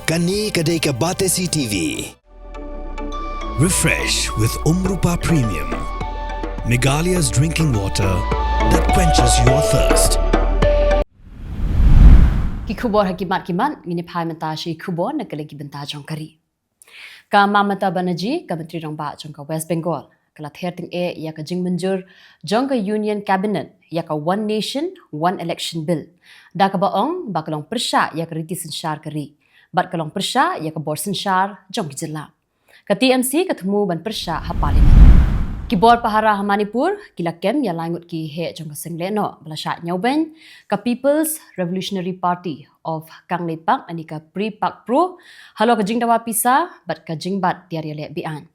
Kani kadai ke Batesi TV. Refresh with Nohprah Premium. Meghalaya's drinking water that quenches your thirst. Khubor hakimat ngini phai mata shi Khubor na kalagi benta jongkari. Ka Mamata Banerjee ka menteri rongba jongka West Bengal kala therting ya ka jing manjur jongka Union Cabinet ya ka One Nation One Election Bill. Da ka baong bakalong persya ya ka riti sensyar kari. Bat kalong persya ya ka bor sensyar jong jilla. Ka TMC ketemu ban persya ha parlimen. Khubor pahara Manipur kilakem ya langut ki he jong sengleno belasha nyauben ka People's Revolutionary Party of Kang Lepak ani ka Pri Pak Pro halo ka jingdawa pisa bat ka jingbat tiari le bian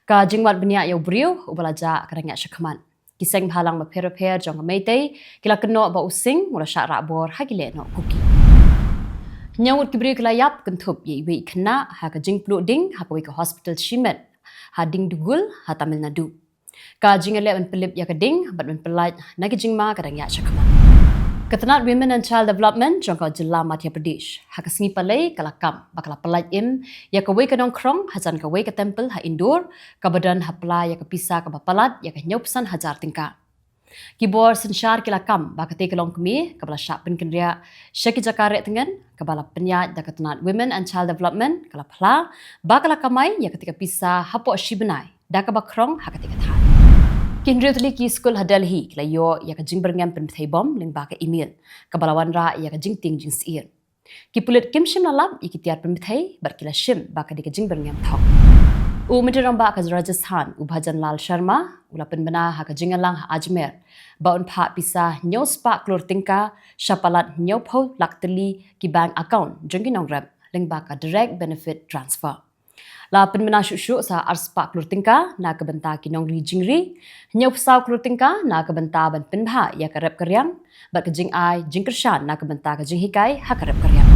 ka jingwat benia yau briu ubalaja karanya syakman kiseng halang ma per jong meitei kila keno ba using mula sya rabor hagile no kuki nyawut kibri kelayap kentup ye iwe kena ha ka jingplu ding ha ka hospital shimet ha ding dugul ha Tamil Nadu ka jingale ban pelip ya keding bat ban pelaj nagi jingma kadang ya syakman Ketenat Women and Child Development jongka Jilla Madhya Pradesh ha ka singi palai kalakam bakala pelaj im ya ka wei ka nongkrong hajan ka wei ka temple ha indoor ka badan ha pelai ya ka pisa ka bapalat ya ka nyopsan hajar tingka Khubor sensyar kilakam bakate kelong kemi kabala syak penkendria syaki jakare tengen kabala penyat da ketenat Women and Child Development kala pla bakala kamai ya ketika pisa hapo shibenai da ka bakrong ha ketika thai Kendriya tuli ki school ha Delhi kila yo ya ka jing berngam Pyrthei bom ling ba ka email kabalawan ra ya ka jing ting jing siir ki pulit kim shim lalap iki tiar Pyrthei bar kila shim ba ka di ka jing berngam thong u mitirang ba ka Rajasthan u Bhajan Lal Sharma ula penbena ha ka jingalang ha Ajmer ba un pha pisa nyo spa klor tingka shapalat nyo pho lakteli ki bank account jongki nongrap ling ba ka direct benefit transfer La penmena syuk sa arspa klur tingka na kebenta kinong ri jingri nyop saw klur tingka na kebenta ban penbha ya karep karyang bat kejing ai jingkershan na kebenta kejing hikai ha karep karyang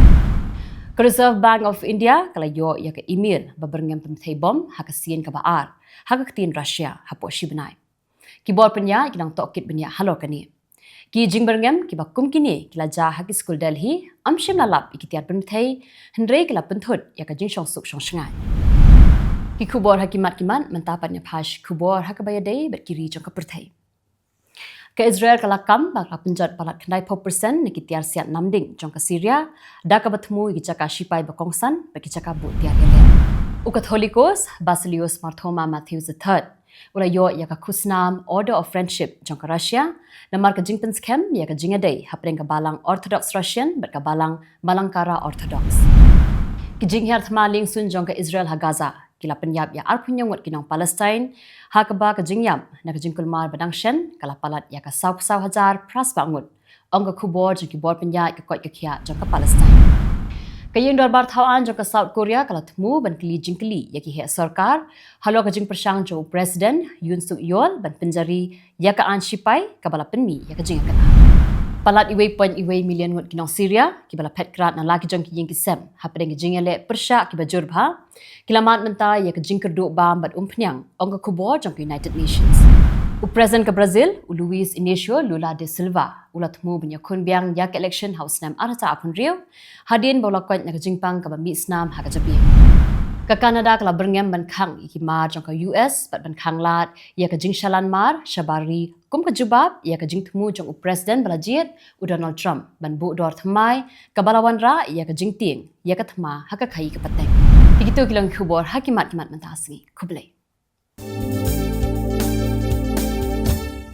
Reserve Bank of India kala yo ya ka email baberngam Pyrthei bom ha ka sien ka baar ha ka tin Russia ha po shibenai Khubor penya kinang tokit benya halo kani ki jingberngam ki bakum kini kila ja ha ki school Delhi amshim lalap ikitiar Pyrthei hendrei kila penthut ya ka jing shong suk shong shngai Ki Khubor hakimat mentapan ya pash Khubor hakabaya day berkiri jong ka Pyrthei. Ke Israel kalakam bakla penjat palat kendai 4% ni kitiar siat namding jong ka Syria da ka bertemu ki jaka shipai bakongsan bagi jaka bu tiar ele. U Catholicos Basilius Marthoma Matthews III ula yo ya ka kusnam Order of Friendship jong ka Russia namar ka jingpens kem ya ka jingadai hapreng ka balang Orthodox Russian ber ka balang Malankara Orthodox. Ki jingher thmaling sun jong ka Israel ha Gaza kila penyap ya arpunyongot kinong Palestine ha kaba ka jingyam na ka jingkulmar badang shen kala palat ya ka saw hajar pras bangut ong ka Khubor jong Khubor penyat ka kot ka khia jong ka Palestine kayeng dorbar thawan jong ka South Korea kala thmu ban kli jingkli ya ki he sarkar halo ka jing persang jo president Yoon Suk Yeol ban penjari ya ka an shipai ka bala penmi ya ka jing ka Palat iwei million ngut kinong Syria ki bala pet krat na laki jong ki ying kisem ha pedeng jingele persya ki bajur bha kilamat menta ya ka jing kerdu bam bat umpnyang ong ka Khubor jong United Nations u president ka Brazil u Luiz Inácio Lula da Silva ulat mu benya kun biang ya ka election house nam arata apun rio hadin bola kwat na ka jingpang ka bami snam ha ka jabi ka Canada kala berngam ban khang iki mar jong ka US bat ban khang lat ya ka jing shalan mar shabari kum ka jubab ya ka jing thmu jong president balajiet u Donald Trump ban bu dor thmai ka balawan ra ya ka jing ting ya ka thma ha ka khai ka pateng tigitu kilang Khubor hakimat mantasngi khublei